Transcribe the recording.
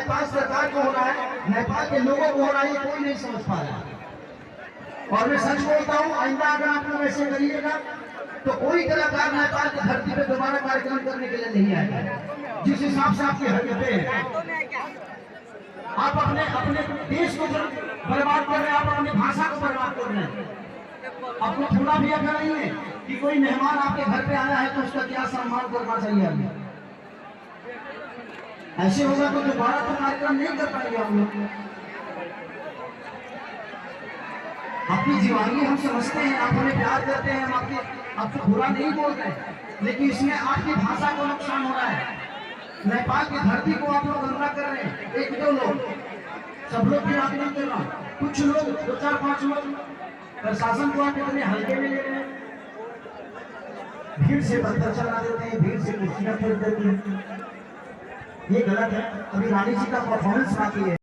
नेपाल सरकार को हो रहा है, नेपाल के लोगों को हो रहा है, ये कोई नहीं समझ पा रहा है। और मैं सच बोलता हूँ, आइंदा अगर आप लोग ऐसे करिएगा तो कोई कलाकार नेपाल की धरती पे दोबारा कार्यक्रम करने के लिए नहीं आएगा। जिस हिसाब से आपकी हरकतें हैं, आप अपने अपने देश को बर्बाद कर रहे हैं, आप अपनी भाषा को बर्बाद कर रहे हैं। आपको थोड़ा भी अगर नहीं है कि कोई मेहमान आपके घर पे आया है तो उसका क्या सम्मान करना चाहिए हमें। ऐसे होगा तो दोबारा तो कार्यक्रम नहीं कर पाएंगे हम लोग। आपकी जीवानी हम समझते हैं, आप हमें प्यार करते हैं, हम आपको बुरा नहीं बोल रहे, लेकिन इसमें आपकी भाषा को नुकसान हो रहा है। नेपाल की धरती को आप लोग गंदा कर रहे हैं। एक दो लोग, सब लोग की बात नहीं कर रहा, कुछ लोग, 2-4-5 लोग प्रशासन को आप इतने हल्के में ले रहे हैं। भीड़ से बंदर चला देते हैं, भीड़ से कुर्सियां फेंक देते हैं, ये गलत है। अभी रानी जी का परफॉर्मेंस बाकी है।